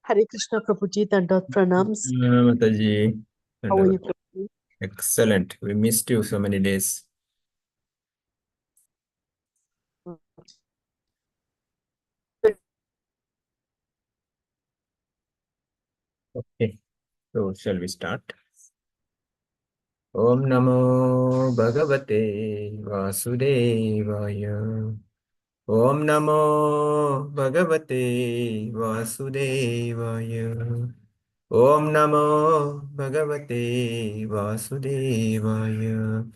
Hare Krishna Prabhuji, Dandot Pranams. Mataji. How are you, Prabhuji? Excellent. We missed you so many days. Okay. So shall we start? Om Namo Bhagavate Vasudevaya. Om Namo Bhagavate Vasudevaya. Om Namo Bhagavate Vasudevaya.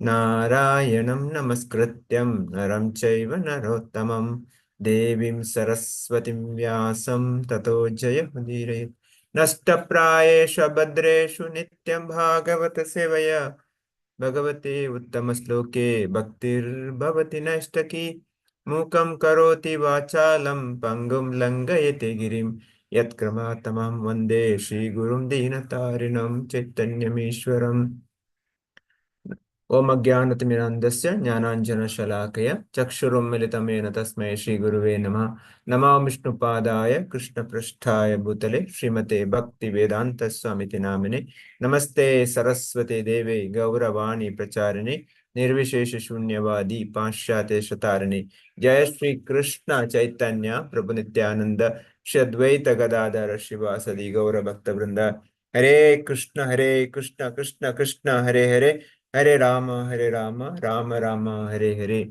Narayanam Namaskrityam Naram Chaiva Narottamam Devim Saraswatim Vyasam Tato Jayamudire Nashtaprayeshu Bhadreshu Nityam Bhagavata Sevaya Bhagavate Uttamaśloke Bhaktir Bhavati Nashtaki Mukam Karoti Vachalam Pangum Langayate Girim Yatkramatamam Vande Shri Gurum Dinatarinam Chaitanyamishwaram ओम अज्ञानतिमिरन्धस्य ज्ञानाञ्जनशलाकया चक्षुरुन्मिलितमेन तस्मै श्रीगुरुवे नमः नमो विष्णुपादाय कृष्णपृष्ठाय भूतले श्रीमते भक्तिवेदान्तस्वामिति नामिने नमस्ते सरस्वते देवे गौरवाणी प्रचारिणे निर्विशेषशून्यवादी पाश्चात्यशतारिणे जय श्री कृष्ण चैतन्य प्रभु नित्यानंद श्री अद्वैत गदाधर शिवासदि गौरभक्तवृंद हरे Krishna Krishna Krishna Hare Hare Hare Rama, Rama Rama, Hare Hare.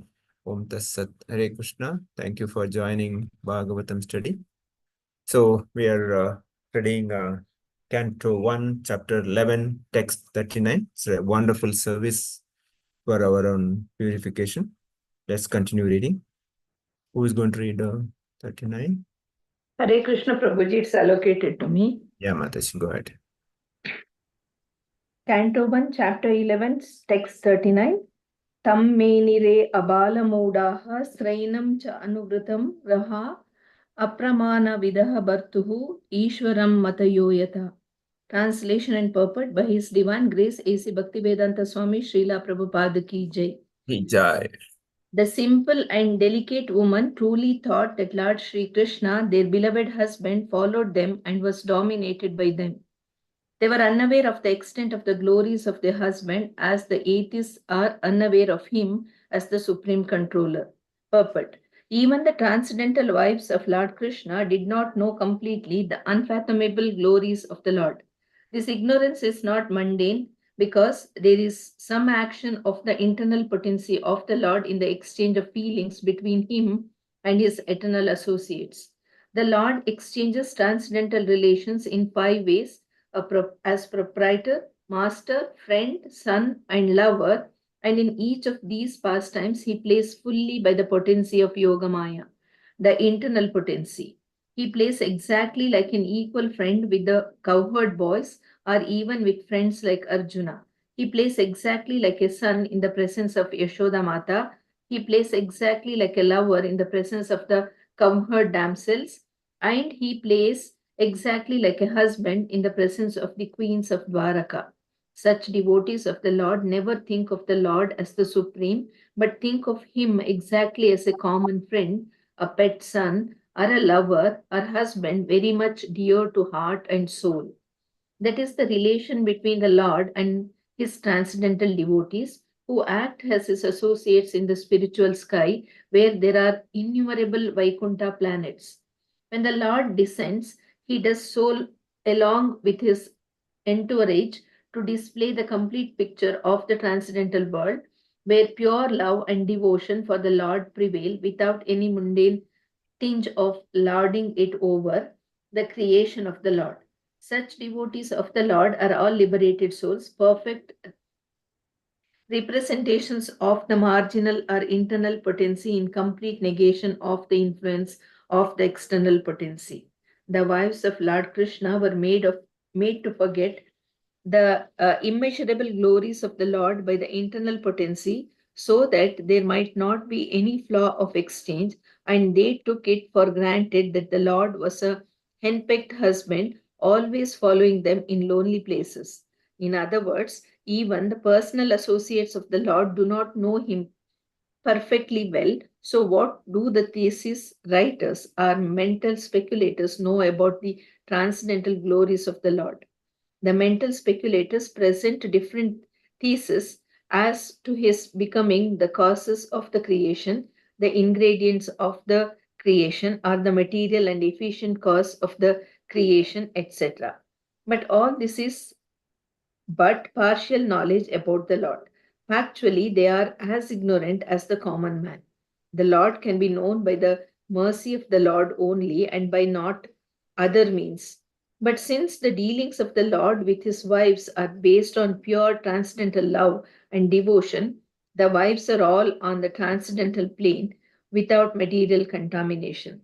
Om Tassat, Hare Krishna. Thank you for joining Bhagavatam study. So we are studying Canto 1, Chapter 11, Text 39. It's a wonderful service for our own purification. Let's continue reading. Who is going to read 39? Hare Krishna Prabhuji, it's allocated to me. Yeah, Mataji, go ahead. Canto 1, Chapter 11, Text 39. Tam menire abala moodaha srainam cha anuvritam raha apramana vidaha bhartuhu ishwaram matayoyata. Translation and purport by His Divine Grace A.C. Bhaktivedanta Swami Srila Prabhupada Ki Jai. Jai. The simple and delicate woman truly thought that Lord Sri Krishna, their beloved husband, followed them and was dominated by them. They were unaware of the extent of the glories of their husband, as the atheists are unaware of him as the supreme controller. Purport. Even the transcendental wives of Lord Krishna did not know completely the unfathomable glories of the Lord. This ignorance is not mundane because there is some action of the internal potency of the Lord in the exchange of feelings between him and his eternal associates. The Lord exchanges transcendental relations in 5 ways: as proprietor, master, friend, son, and lover, and in each of these pastimes he plays fully by the potency of Yogamaya, the internal potency. He plays exactly like an equal friend with the cowherd boys or even with friends like Arjuna. He plays exactly like a son in the presence of Yashoda Mata. He plays exactly like a lover in the presence of the cowherd damsels. And he plays exactly like a husband in the presence of the queens of Dwaraka. Such devotees of the Lord never think of the Lord as the supreme, but think of him exactly as a common friend, a pet son, or a lover or husband very much dear to heart and soul. That is the relation between the Lord and his transcendental devotees who act as his associates in the spiritual sky where there are innumerable Vaikuntha planets. When the Lord descends, he does so along with his entourage to display the complete picture of the transcendental world, where pure love and devotion for the Lord prevail without any mundane tinge of lording it over the creation of the Lord. Such devotees of the Lord are all liberated souls, perfect representations of the marginal or internal potency in complete negation of the influence of the external potency. The wives of Lord Krishna were made to forget the immeasurable glories of the Lord by the internal potency, so that there might not be any flaw of exchange, and they took it for granted that the Lord was a henpecked husband, always following them in lonely places. In other words, even the personal associates of the Lord do not know him perfectly well. So, what do the thesis writers or mental speculators know about the transcendental glories of the Lord? The mental speculators present different theses as to his becoming the causes of the creation, the ingredients of the creation, or the material and efficient cause of the creation, etc. But all this is but partial knowledge about the Lord. Actually, they are as ignorant as the common man. The Lord can be known by the mercy of the Lord only and by not other means. But since the dealings of the Lord with his wives are based on pure transcendental love and devotion, the wives are all on the transcendental plane without material contamination.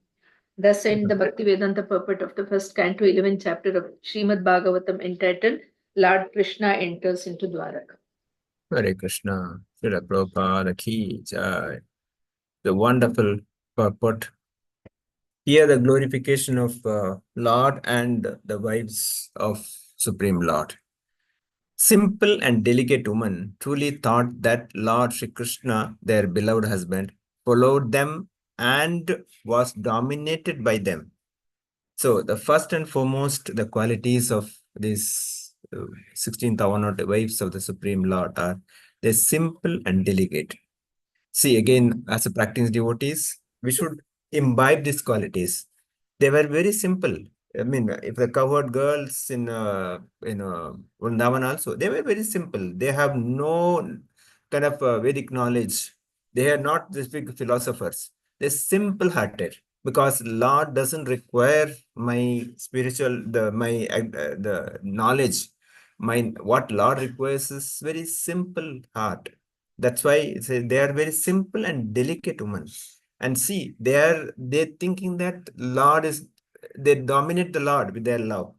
Thus end the Bhaktivedanta purport of the first canto, 11th chapter of Srimad Bhagavatam, entitled Lord Krishna Enters into Dwaraka. Hare Krishna, Srila Prabhupada Ki Jai. The wonderful purport. Here, the glorification of Lord and the wives of Supreme Lord. Simple and delicate woman truly thought that Lord Shri Krishna, their beloved husband, followed them and was dominated by them. So, the first and foremost, the qualities of these 16,000 wives of the Supreme Lord are they're simple and delicate. See, again, as a practicing devotees, we should imbibe these qualities. They were very simple. I mean, if the cowherd girls in Vrindavan also, they were very simple. They have no kind of Vedic knowledge. They are not these big philosophers. They're simple-hearted because Lord doesn't require my spiritual, the knowledge. What Lord requires is very simple heart. That's why they are very simple and delicate women. And see, they're thinking that they dominate the Lord with their love.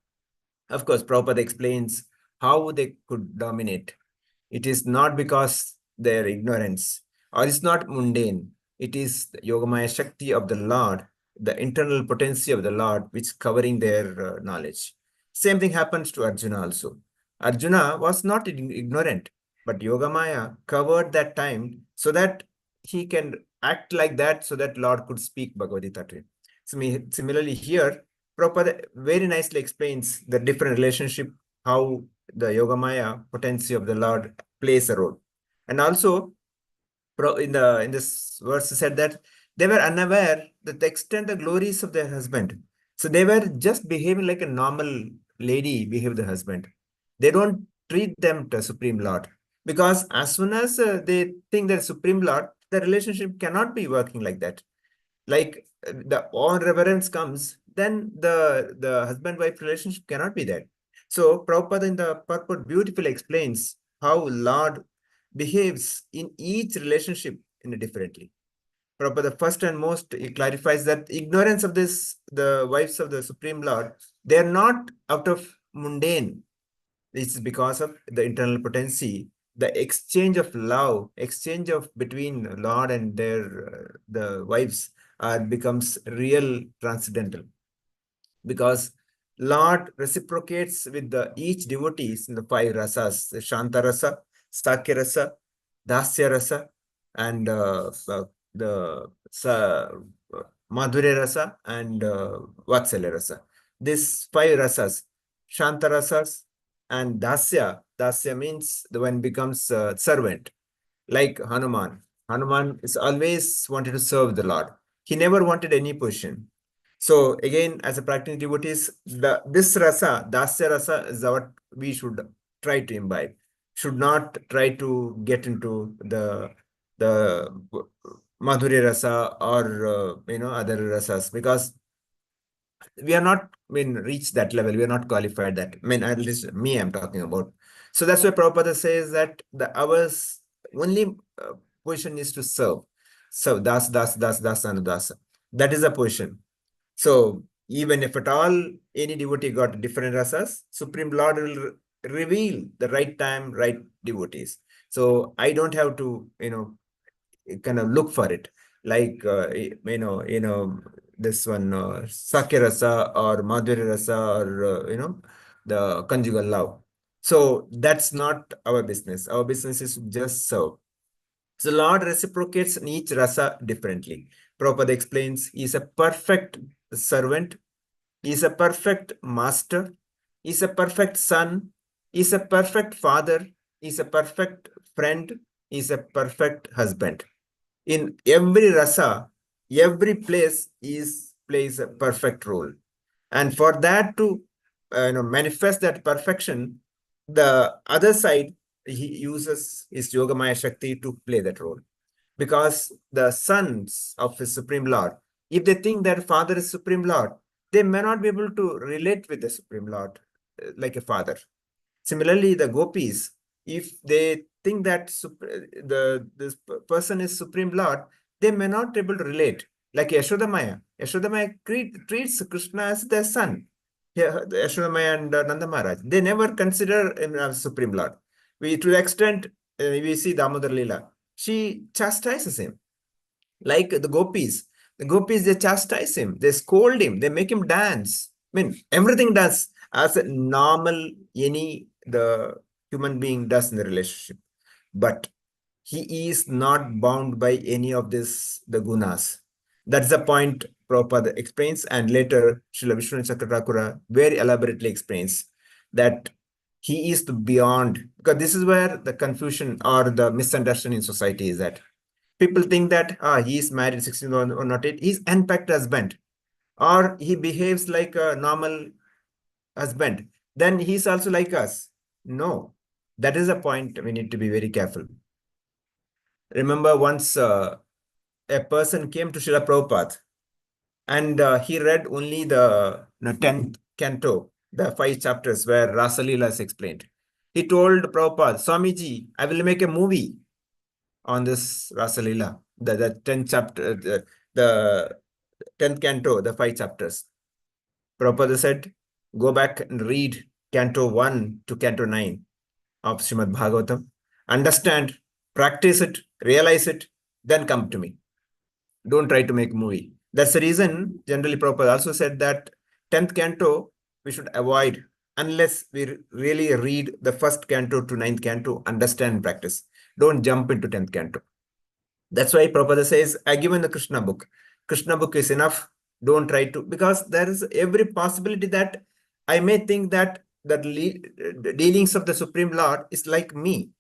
Of course, Prabhupada explains how they could dominate. It is not because their ignorance, or it's not mundane. It is the Yogamaya Shakti of the Lord, the internal potency of the Lord, which covering their knowledge. Same thing happens to Arjuna also. Arjuna was not ignorant, but Yogamaya covered that time so that he can act like that, so that Lord could speak Bhagavad Gita to him. Similarly, here, Prabhupada very nicely explains the different relationship, how the Yogamaya potency of the Lord plays a role. And also, in this verse said that they were unaware that the extent the glories of their husband. So they were just behaving like a normal lady behave the husband. They don't treat them to Supreme Lord. Because as soon as they think they're Supreme Lord, the relationship cannot be working like that. Like the all reverence comes, then the husband-wife relationship cannot be there. So Prabhupada in the purport beautifully explains how Lord behaves in each relationship in a differently. Prabhupada first and most he clarifies that ignorance of the wives of the Supreme Lord, they are not out of mundane. It's because of the internal potency, the exchange of love, exchange of between Lord and their the wives becomes real transcendental, because Lord reciprocates with each devotees in the 5 rasas: the Shanta rasa, Sakya rasa, Dasya rasa, and the Madhurya rasa and Vatsalya rasa. These 5 rasas, Shanta rasas and Dasya. Dasya means the one becomes servant, like Hanuman. Hanuman is always wanted to serve the Lord. He never wanted any position. So again, as a practicing devotees, this rasa, Dasya rasa, is what we should try to imbibe. Should not try to get into the Madhurya rasa or other rasas, because we are not reached that level. We are not qualified that. At least me, I'm talking about. So that's why Prabhupada says that ours only position is to serve. So das, and dasa. That is the position. So even if at all any devotee got different rasas, Supreme Lord will reveal the right time, right devotees. So I don't have to, kind of look for it. Like, this one, Sakya rasa or Madhurya rasa or, the conjugal love. So that's not our business. Our business is just serve. So Lord reciprocates in each rasa differently. Prabhupada explains, he is a perfect servant, he is a perfect master, he is a perfect son, he is a perfect father, he is a perfect friend, he is a perfect husband. In every rasa, every place plays a perfect role. And for that to manifest that perfection, the other side, he uses his Yogamaya Shakti to play that role. Because the sons of the Supreme Lord, if they think that father is Supreme Lord, they may not be able to relate with the Supreme Lord like a father. Similarly, the gopis, if they think that this person is Supreme Lord, they may not be able to relate. Like Yashoda Maya. Yashoda Maya treats Krishna as their son. Yeah, Yashoda Maya and Nanda Maharaj. They never consider him as Supreme Lord. To the extent we see Damodar Leela, she chastises him. Like the gopis, they chastise him, they scold him, they make him dance. I mean, everything does as a normal the human being does in the relationship. But he is not bound by any of the gunas. That's the point Prabhupada explains, and later Srila Vishnu Chakra very elaborately explains that he is beyond, because this is where the confusion or the misunderstanding in society is that people think that he is married 16 or not, he's unpacked husband, or he behaves like a normal husband, then he's also like us. No, that is a point we need to be very careful. Remember once a person came to Srila Prabhupada and he read only the 10th canto, the 5 chapters where Rasalila is explained. He told Prabhupada, Swamiji, I will make a movie on this Rasalila, the 10th chapter, the 10th canto, the 5 chapters. Prabhupada said, go back and read canto 1 to canto 9 of Srimad Bhagavatam, understand, practice it, realize it, then come to me. Don't try to make a movie. That's the reason, generally, Prabhupada also said that 10th canto we should avoid unless we really read the first canto to 9th canto, understand and practice. Don't jump into 10th canto. That's why Prabhupada says, I given the Krishna book. Krishna book is enough. Don't try to, because there is every possibility that I may think that the dealings of the Supreme Lord is like me.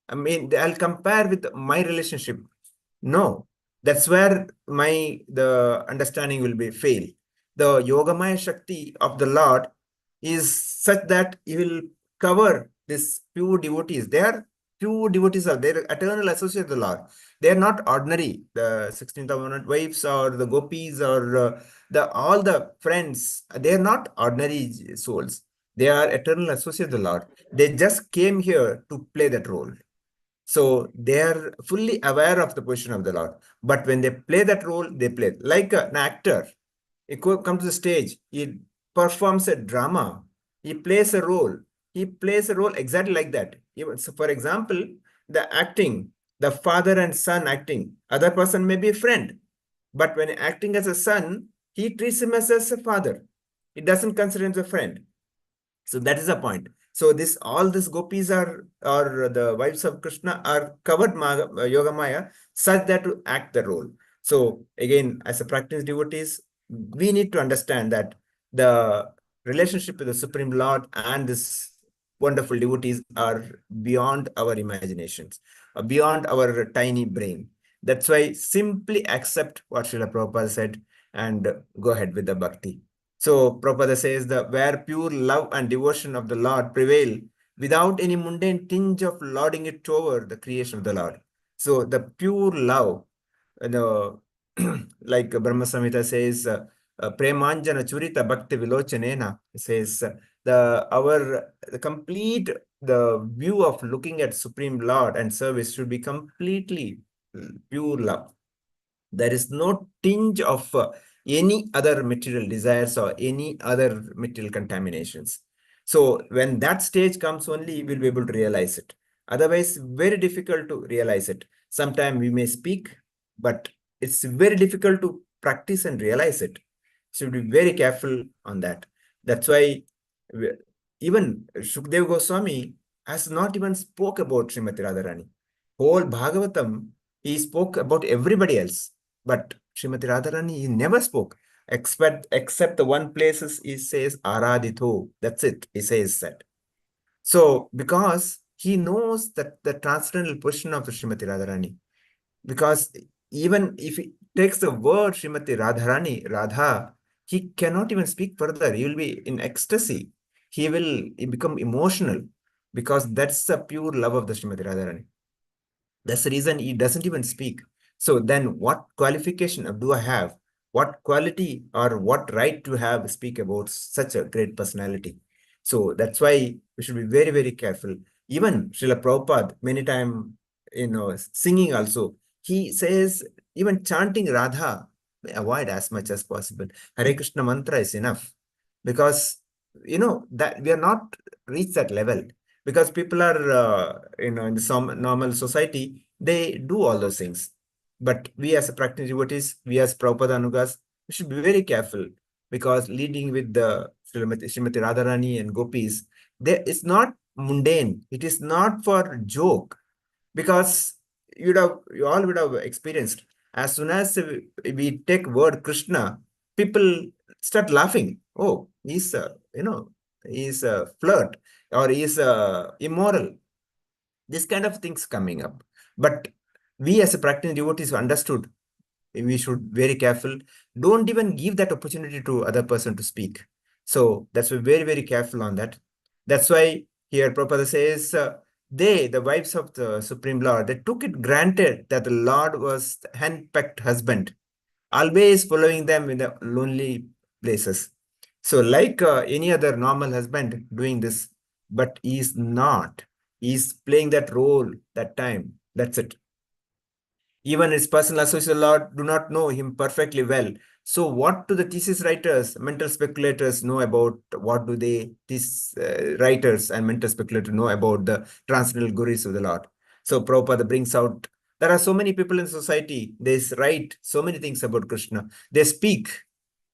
I mean, I'll compare with my relationship. No, that's where the understanding will be fail. The Yogamaya Shakti of the Lord is such that he will cover this pure devotees. They are pure devotees, are their eternal associates of the Lord. They are not ordinary, the 16,000 wives or the gopis or all the friends. They are not ordinary souls. They are eternal associates of the Lord. They just came here to play that role. So they are fully aware of the position of the Lord. But when they play that role, they play like an actor. He comes to the stage, he performs a drama, he plays a role. He plays a role exactly like that. So for example, the acting, the father and son acting, other person may be a friend. But when acting as a son, he treats him as a father. He doesn't consider him as a friend. So that is the point. So all these gopis or the wives of Krishna are covered Yoga Maya such that to act the role. So again, as a practice devotees, we need to understand that the relationship with the Supreme Lord and this wonderful devotees are beyond our imaginations, beyond our tiny brain. That's why simply accept what Srila Prabhupada said and go ahead with the bhakti. So Prabhupada says that where pure love and devotion of the Lord prevail without any mundane tinge of lording it over the creation of the Lord. So the pure love, like Brahma Samhita says, Premanjana Churita Bhakti Vilochanena, says the complete the view of looking at Supreme Lord and service should be completely pure love. There is no tinge of any other material desires or any other material contaminations. So when that stage comes only, we'll be able to realize it. Otherwise, very difficult to realize it. Sometimes we may speak, but it's very difficult to practice and realize it. So be very careful on that. That's why even Shukdev Goswami has not even spoke about Srimati Radharani. Whole Bhagavatam He spoke about everybody else, but Srimati Radharani, he never spoke, except the one places he says Aradito. That's it. He says that. So because he knows that the transcendental position of Srimati Radharani, because even if he takes the word Srimati Radharani, Radha, he cannot even speak further. He will be in ecstasy. He become emotional because that's the pure love of the Srimati Radharani. That's the reason he doesn't even speak. So then what qualification do I have? What quality or what right to have speak about such a great personality? So that's why we should be very, very careful. Even Srila Prabhupada, many times, singing also, he says, even chanting Radha, avoid as much as possible. Hare Krishna mantra is enough. Because, that we are not reached that level. Because people are, in some normal society, they do all those things. But we as a practicing devotees, we as Prabhupada Anugas, we should be very careful because leading with the Srimati Radharani and Gopis, it's not mundane. It is not for joke because you all would have experienced. As soon as we take word Krishna, people start laughing. Oh, he's he's a flirt or he's immoral. This kind of things coming up. But we as a practicing devotees understood we should be very careful. Don't even give that opportunity to other person to speak. So that's why very, very careful on that. That's why here Prabhupada says, the wives of the Supreme Lord, they took it granted that the Lord was the hand-picked husband, always following them in the lonely places. So like any other normal husband doing this, but he's not. He's playing that role that time. That's it. Even his personal associate Lord do not know him perfectly well. So what do the thesis writers, mental speculators know about, what do they, these writers and mental speculators know about the transcendental glories of the Lord? So Prabhupada brings out, there are so many people in society, they write so many things about Krishna. They speak.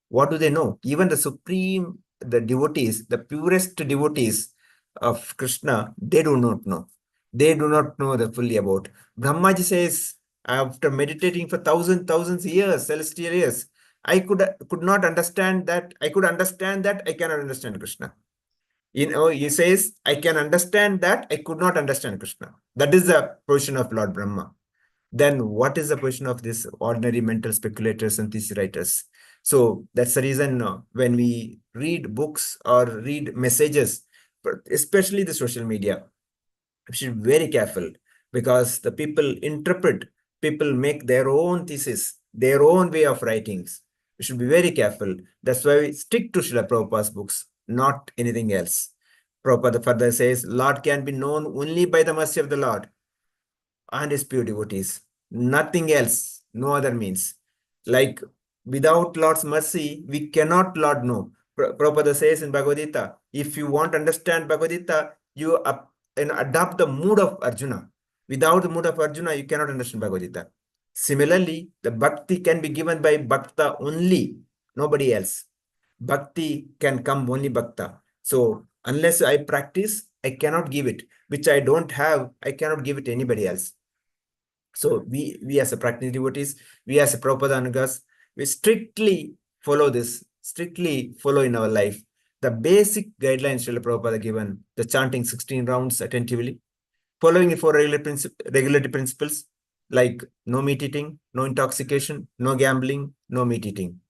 What do they know? Even the devotees, the purest devotees of Krishna, they do not know. They do not know the fully about. Brahmaji says, after meditating for thousands years, celestial years, I could not understand that. I could understand that. I cannot understand Krishna. He says, I can understand that. I could not understand Krishna. That is the position of Lord Brahma. Then what is the position of these ordinary mental speculators and thesis writers? So that's the reason when we read books or read messages, especially the social media, we should be very careful because the people interpret, people make their own thesis, their own way of writings. We should be very careful. That's why we stick to Srila Prabhupada's books, not anything else. Prabhupada further says, Lord can be known only by the mercy of the Lord and his pure devotees. Nothing else, no other means. Like without Lord's mercy, we cannot Lord know. Prabhupada says in Bhagavad Gita, if you want to understand Bhagavad Gita, you adopt the mood of Arjuna. Without the mood of Arjuna, you cannot understand Bhagavad Gita. Similarly, the bhakti can be given by bhakta only, nobody else. Bhakti can come only bhakta. So unless I practice, I cannot give it. Which I don't have, I cannot give it to anybody else. So we as a practicing devotees, we as a Prabhupada Anugas, we strictly follow this, strictly follow in our life. The basic guidelines Srila Prabhupada given, the chanting 16 rounds attentively, following the four regulatory principles like no meat eating, no intoxication, no gambling, no meat eating.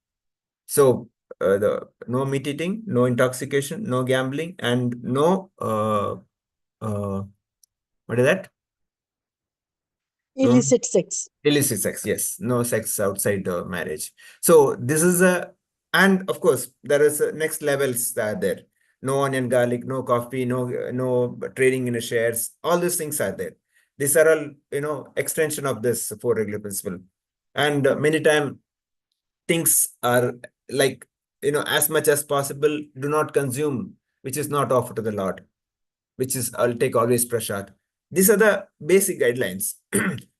So the no meat eating, no intoxication, no gambling, and no what is that? Illicit sex. Illicit sex, yes. No sex outside the marriage. So this is and of course, there is next levels that are there. No onion garlic, no coffee, no trading in the shares. All these things are there. These are all, extension of this four regular principle. And many times things are like, as much as possible, do not consume, which is not offered to the Lord, which is I'll take always prasad. These are the basic guidelines.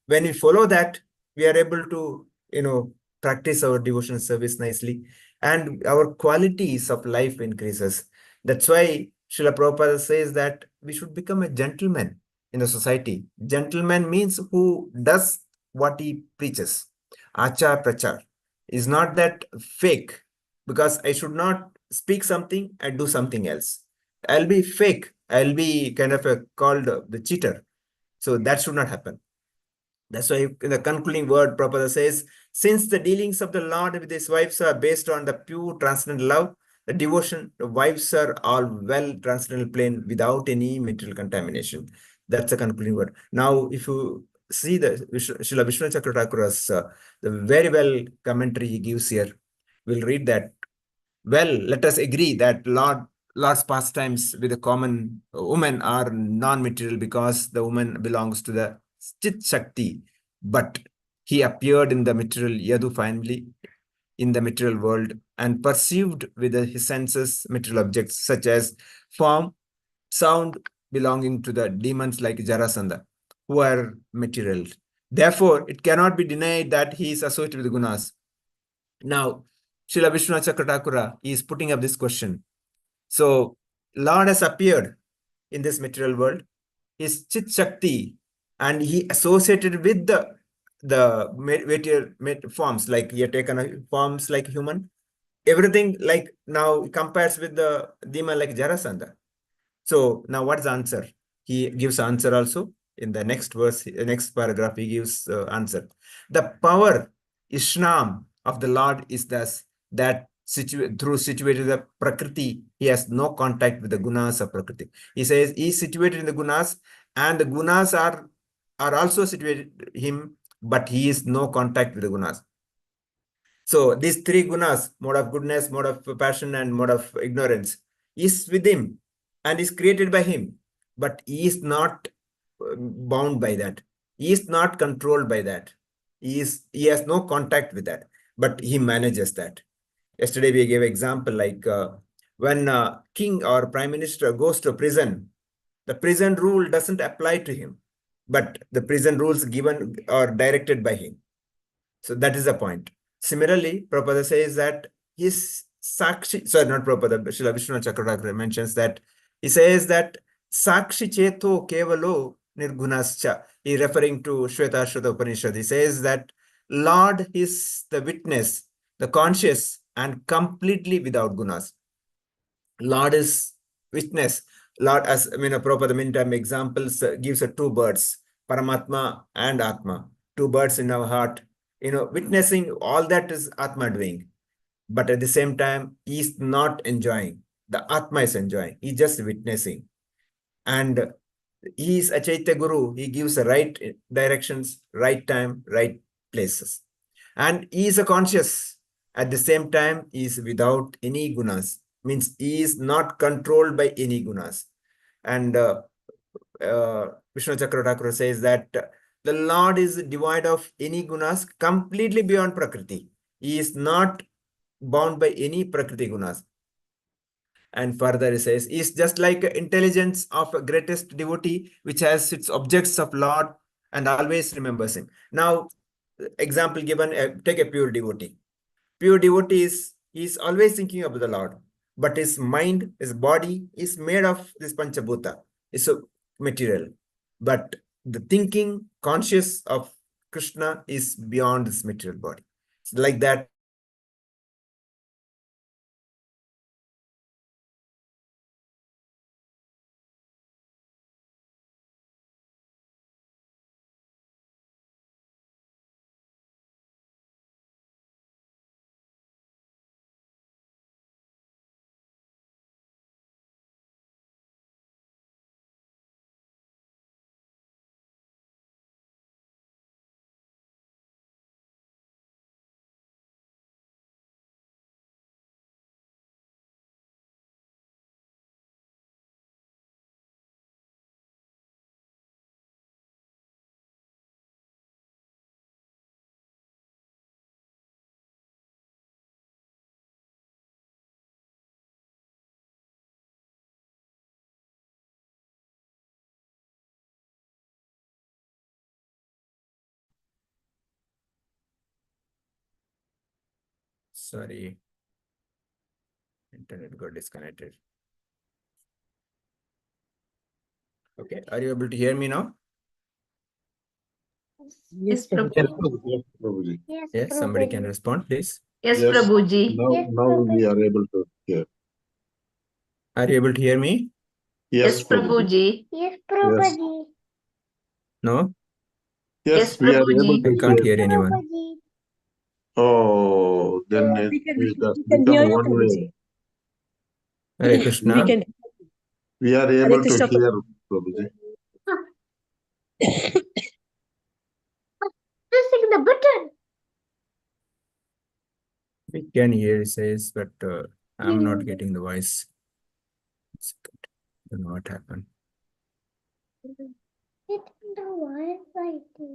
When we follow that, we are able to, practice our devotional service nicely and our qualities of life increases. That's why Srila Prabhupada says that we should become a gentleman in the society. Gentleman means who does what he preaches. Achar prachar is not that fake, because I should not speak something and do something else. I'll be fake. I'll be kind of called the cheater. So that should not happen. That's why in the concluding word, Prabhupada says, since the dealings of the Lord with his wives are based on the pure transcendental love, the devotion, the wives are all well transcendental plane without any material contamination. That's the concluding word. Now, if you see the Srila Vishnu Chakra Thakur's the very well commentary he gives here, we'll read that. Well, let us agree that Lord's pastimes with the common woman are non-material because the woman belongs to the Chit Shakti, but he appeared in the material Yadu family in the material world and perceived with his senses material objects such as form, sound belonging to the demons like Jarasandha, who are material. Therefore, it cannot be denied that he is associated with gunas. Now, Srila Vishnu Chakra Thakura is putting up this question. So, Lord has appeared in this material world, his Chit Shakti, and he associated with the material forms, like he had taken forms like human. Everything like now compares with the demon like Jarasandha. So now what's the answer? He gives answer also in the next verse, next paragraph, he gives answer. The power, Ishnam of the Lord is thus that through situated the Prakriti, he has no contact with the gunas of Prakriti. He says he is situated in the gunas and the gunas are also situated him, but he is no contact with the gunas. So these three gunas, mode of goodness, mode of passion, and mode of ignorance, is with him and is created by him, but he is not bound by that. He is not controlled by that. He has no contact with that, but he manages that. Yesterday we gave example like when king or prime minister goes to prison, the prison rule doesn't apply to him, but the prison rules given or directed by him. So that is the point. Similarly, Prabhupada says that his Sakshi, sorry, not Prabhupada, but Srila Vishnu Chakradhara mentions that he says that Sakshi Cheto Kevalo Nirgunascha. He referring to Shvetashwata Upanishad. He says that Lord is the witness, the conscious, and completely without gunas. Lord is witness. Lord, as I mean, Prabhupada many time examples gives two birds, Paramatma and Atma, two birds in our heart. Witnessing all that is Atma doing, but at the same time, he is not enjoying. The Atma is enjoying. He's just witnessing, and he is a Chaitya Guru. He gives the right directions, right time, right places, and he is a conscious. At the same time, he is without any gunas. Means he is not controlled by any gunas. And Vishnu Chakra Thakur says that the Lord is devoid of any gunas, completely beyond Prakriti. He is not bound by any Prakriti gunas. And further he says, is just like intelligence of a greatest devotee, which has its objects of Lord and always remembers him. Now, example given, take a pure devotee. Pure devotee is always thinking of the Lord, but his mind, his body is made of this Panchabhuta. It's a material. But the thinking, conscious of Krishna is beyond this material body. It's like that. Sorry, internet got disconnected. Okay, are you able to hear me now? Yes, Prabhu. Yes, Prabhuji. Yes, somebody can respond, please. Yes, Yes. Prabhuji. Now we are able to hear. Are you able to hear me? Yes, Prabhuji. Yes, Yes. No, Yes, Yes, we are able Prabhuji. I to can't hear. hear anyone. Oh, then it we can has hear become you, one way. Prabhuji. Hare We Krishna. can. We are Hare able to Krishna. hear, Prabhuji. Pressing the button. We can hear, it says, but I'm not getting the voice. Don't know what happened.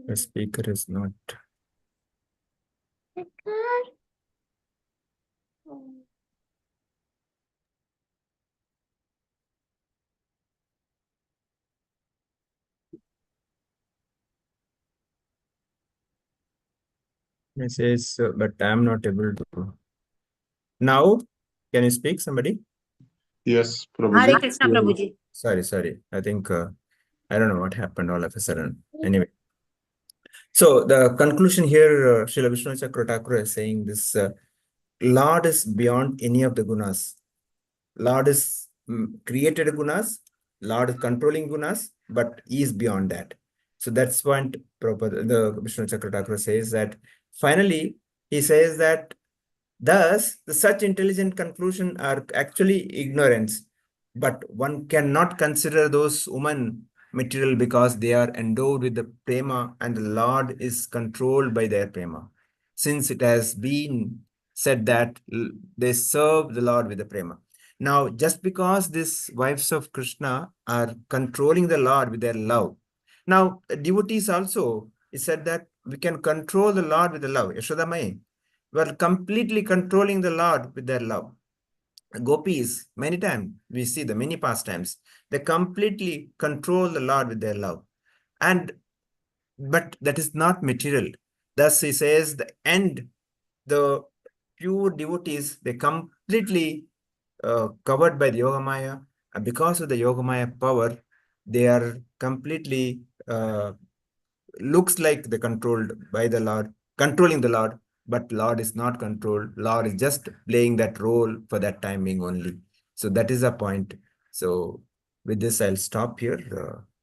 The speaker is not. It says, but I'm not able to. Now, can you speak, somebody? Yes, Hare Prabhuji. Krishna, Prabhuji. Sorry. I think I don't know what happened all of a sudden. Anyway, so the conclusion here, Srila Vishnu Chakra Thakur is saying this: Lord is beyond any of the gunas. Lord is created gunas. Lord is controlling gunas, but he is beyond that. So that's what the Vishnu Chakra Thakur says that. Finally, he says that thus the such intelligent conclusion are actually ignorance, but one cannot consider those women material because they are endowed with the prema and the Lord is controlled by their prema. Since it has been said that they serve the Lord with the prema. Now, just because these wives of Krishna are controlling the Lord with their love. Now, devotees also, it said that we can control the Lord with the love. Yashoda Mai were completely controlling the Lord with their love. Gopis, many times, we see the many pastimes, they completely control the Lord with their love. But that is not material. Thus, he says, the end, the pure devotees, they completely covered by the Yogamaya. And because of the Yogamaya power, they are completely looks like they're controlled by the Lord, controlling the Lord, but Lord is not controlled. Lord is just playing that role for that timing only. So that is the point. So with this, I'll stop here.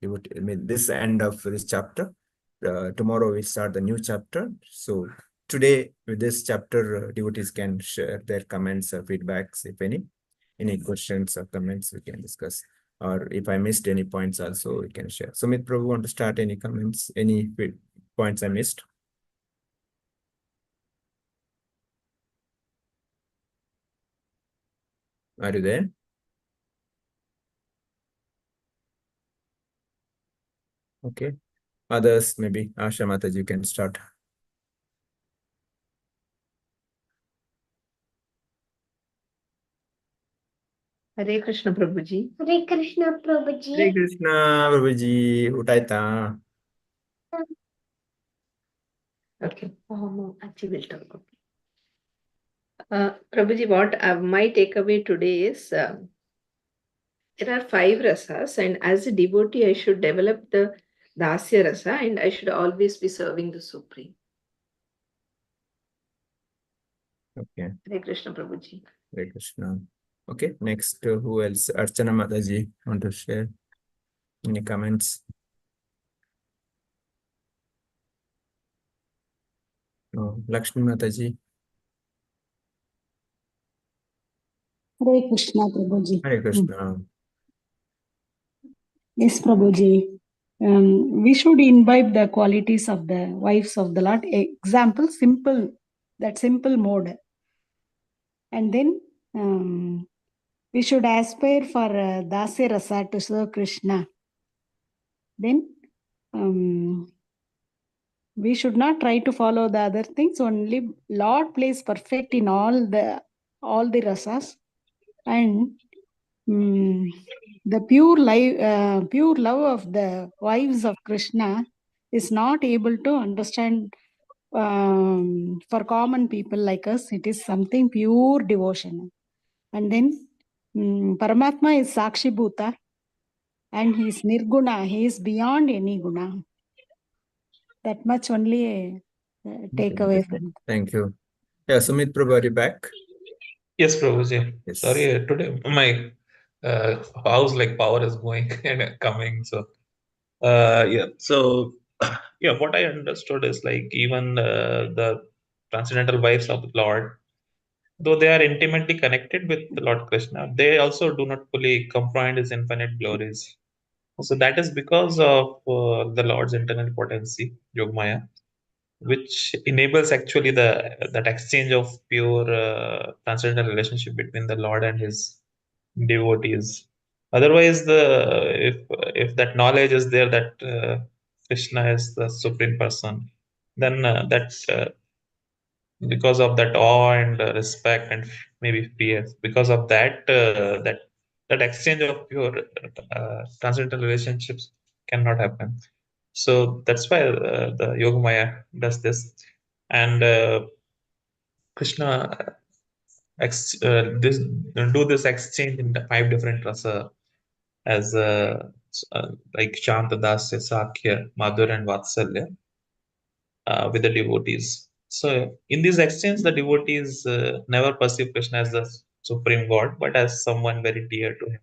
This end of this chapter. Tomorrow we start the new chapter. So today with this chapter, devotees can share their comments or feedbacks, if any questions or comments we can discuss. Or if I missed any points also, we can share. Sumit Prabhu, want to start any comments, any points I missed? Are you there? Okay. Others, maybe Asha Mataji, you can start. Hare Krishna, Prabhuji. Hare Krishna Prabhuji. Hare Krishna, Prabhuji, utaita. Okay. No, actually, we'll talk. Prabhuji, what my takeaway today is there are 5 rasas, and as a devotee, I should develop the dasya rasa, and I should always be serving the Supreme. Okay. Hare Krishna, Prabhuji. Hare Krishna. Okay, next, who else? Archana Mataji, want to share any comments? No. Lakshmi Mataji. Hare Krishna Prabhuji. Hare Krishna. Yes, Prabhuji. We should imbibe the qualities of the wives of the Lord. Example, simple, that simple mode. And then we should aspire for Dasya Rasa to serve Krishna. Then we should not try to follow the other things. Only Lord plays perfect in all the rasas. And the pure love of the wives of Krishna is not able to understand for common people like us. It is something pure devotion. And then Paramatma is Sakshi Bhuta and he is Nirguna. He is beyond any guna. That much only take away from. Thank you. Yeah, Sumit Prabhu, are you back? Yes, Prabhuji. Yes. Sorry, today my house like power is going and coming. So yeah. So yeah, what I understood is like even the transcendental wives of the Lord, though they are intimately connected with the Lord Krishna, they also do not fully comprehend his infinite glories. So that is because of the Lord's internal potency, Yogamaya, which enables actually that exchange of pure transcendental relationship between the Lord and his devotees. Otherwise, if that knowledge is there that Krishna is the supreme person, then because of that awe and respect and maybe fear, because of that exchange of pure transcendental relationships cannot happen. So that's why the Yogamaya does this, and Krishna this do this exchange in the 5 different rasa as like Shanta, Dasya, Sakya, Madhur, and Vatsalya with the devotees. So in this exchange, the devotees never perceive Krishna as the supreme God, but as someone very dear to him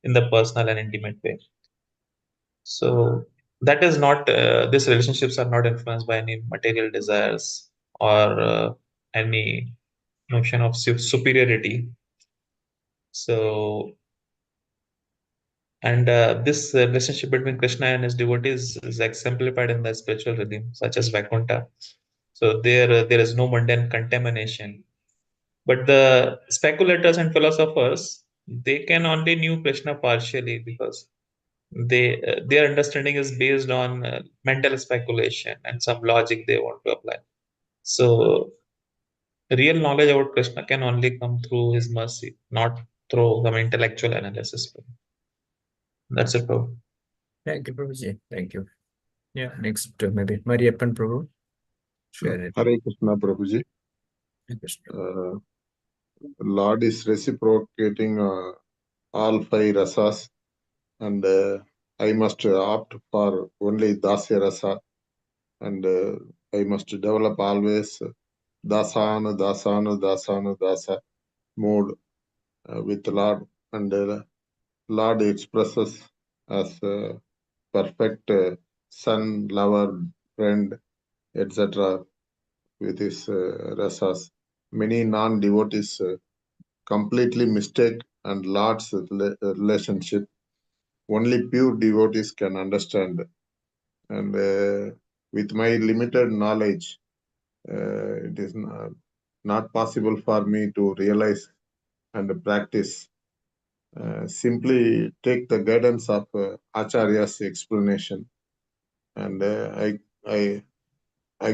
in the personal and intimate way. So that is not these relationships are not influenced by any material desires or any notion of superiority. So and this relationship between Krishna and his devotees is exemplified in the spiritual rhythm, such as Vaikuntha. So there is no mundane contamination. But the speculators and philosophers, they can only knew Krishna partially because their understanding is based on mental speculation and some logic they want to apply. So real knowledge about Krishna can only come through his mercy, not through some intellectual analysis. That's it, Prabhu. Thank you, Prabhuji. Thank you. Yeah, next maybe Mariappan Prabhu. Share it. Hare Krishna Prabhuji. Hare Krishna. Lord is reciprocating all 5 rasas, and I must opt for only Dasya rasa, and I must develop always dasana, dasana, dasana, dasa mode with Lord, and Lord expresses as perfect son, lover, friend, etc. with his rasas. Many non-devotees completely mistake and Lord's relationship. Only pure devotees can understand. And with my limited knowledge, it is not possible for me to realize and practice. Simply take the guidance of Acharya's explanation, and I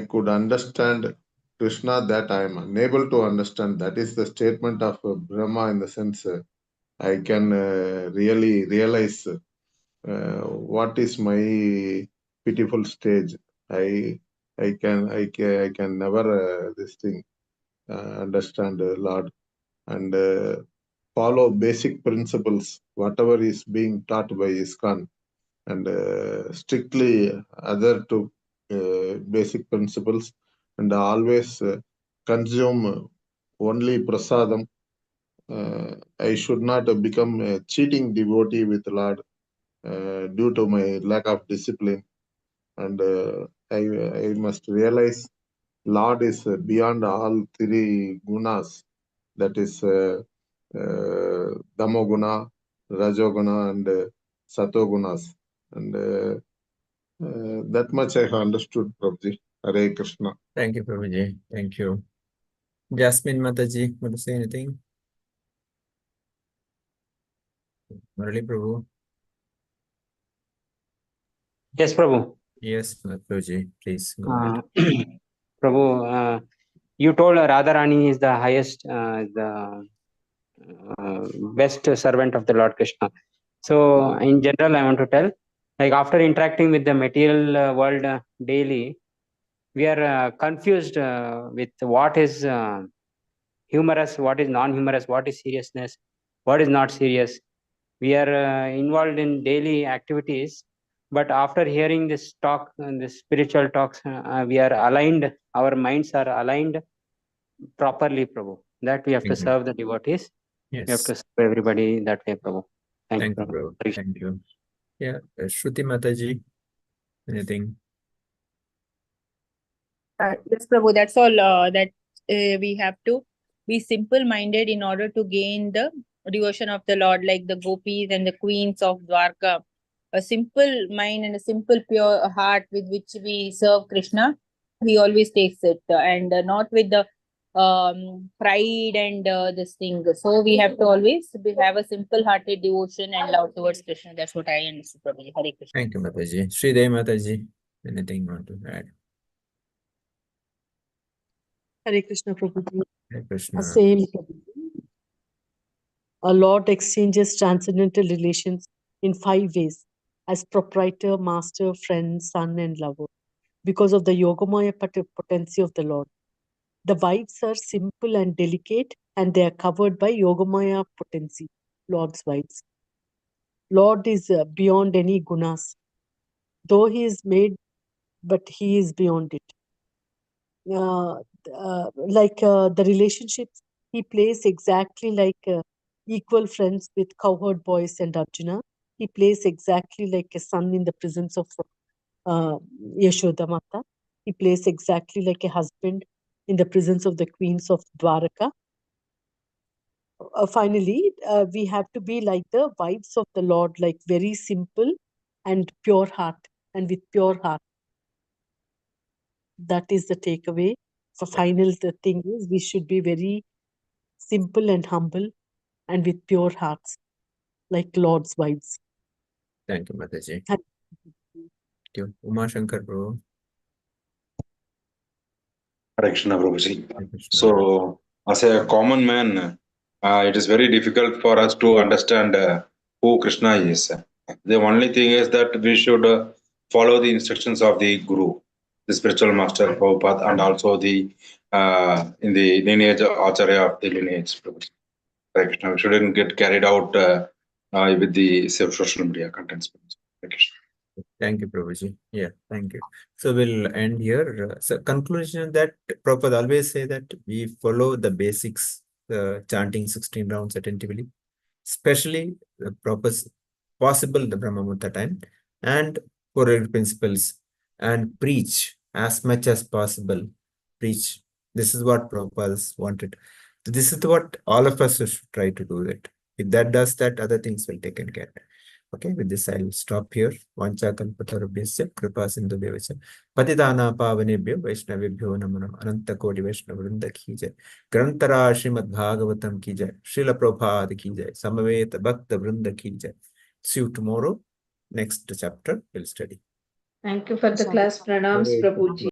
could understand Krishna that I am unable to understand. That is the statement of Brahma in the sense I can really realize what is my pitiful stage. I can never this thing understand Lord, and follow basic principles whatever is being taught by ISKCON, and strictly adhere to basic principles, and always consume only prasadam. I should not become a cheating devotee with Lord due to my lack of discipline, and I must realize Lord is beyond all 3 gunas, that is Damoguna, Rajoguna, and Satogunas, and that much I have understood, Prabhuji. Hare Krishna. Thank you, Prabhuji. Thank you. Jasmine Mataji, want to say anything? Murali Prabhu. Yes, Prabhu. Yes, Prabhuji, please go ahead. Prabhu, you told Radharani is the highest, the best servant of the Lord Krishna. So, in general, I want to tell, like after interacting with the material world daily, we are confused with what is humorous, what is non-humorous, what is seriousness, what is not serious. We are involved in daily activities, But after hearing this talk and this spiritual talks, we are aligned, our minds are aligned properly, Prabhu. That we have to Thank you. serve the devotees. We have to Yes. serve everybody that way, Prabhu. Thank you, Thank you, Prabhu. bro. Appreciate- Thank you. Yeah, Shruti Mataji, anything? Yes, Prabhu, that's all that we have to be simple-minded in order to gain the devotion of the Lord, like the gopis and the queens of Dwarka. A simple mind and a simple pure heart with which we serve Krishna, he always takes it, and not with the pride and this thing. So we have to always have a simple-hearted devotion and love towards Krishna. That's what I understood, Prabhu. Hare Krishna. Thank you, Mataji. Sridevi Mataji, anything you want to add? Hare Krishna Prabhuji. Hare Krishna. Same Prabhuji. A Lord exchanges transcendental relations in 5 ways as proprietor, master, friend, son, and lover because of the Yogamaya potency of the Lord. The wives are simple and delicate, and they are covered by Yogamaya potency, Lord's wives. Lord is beyond any gunas. Though he is made, but he is beyond it. The relationships he plays exactly like equal friends with cowherd boys and Arjuna. He plays exactly like a son in the presence of Yashoda Mata. He plays exactly like a husband in the presence of the queens of Dwaraka. Finally, we have to be like the wives of the Lord, like very simple and pure heart, and with pure heart. That is the takeaway. The final thing is we should be very simple and humble and with pure hearts, like Lord's wives. Thank you, Mataji. Thank Thank you. Uma Shankar, bro. Hare Krishna, Prabhuji. Hare Krishna. So, as a common man, it is very difficult for us to understand who Krishna is. The only thing is that we should follow the instructions of the Guru, the spiritual master Prabhupada, and also the in the lineage Acharya of the lineage. Prabhuji. Hare Krishna. We shouldn't get carried out with the social media contents. Hare Krishna. Thank you, Prabhuji. Yeah, thank you. So we'll end here. So conclusion that Prabhupada always say that we follow the basics, chanting 16 rounds attentively, especially the possible the Brahma Muhurta time and four principles, and preach as much as possible. Preach. This is what Prabhupada wanted. This is what all of us should try to do that. If that does that, other things will take care. Okay, with this I'll stop here. Vancha kalpatarubhyasya kripa sindhubhyavacha patidana pavanebhyo vaishnavibhyo namo namaha ananta koti vaishnava vrinda ki jai. Grantara Srimad Bhagavatam ki jai. Srila Prabhupada ki jai. Samaveta Bhakta Vrinda ki jai. See you tomorrow. Next chapter we'll study. Thank you for the class. Pranams, Prabhuji.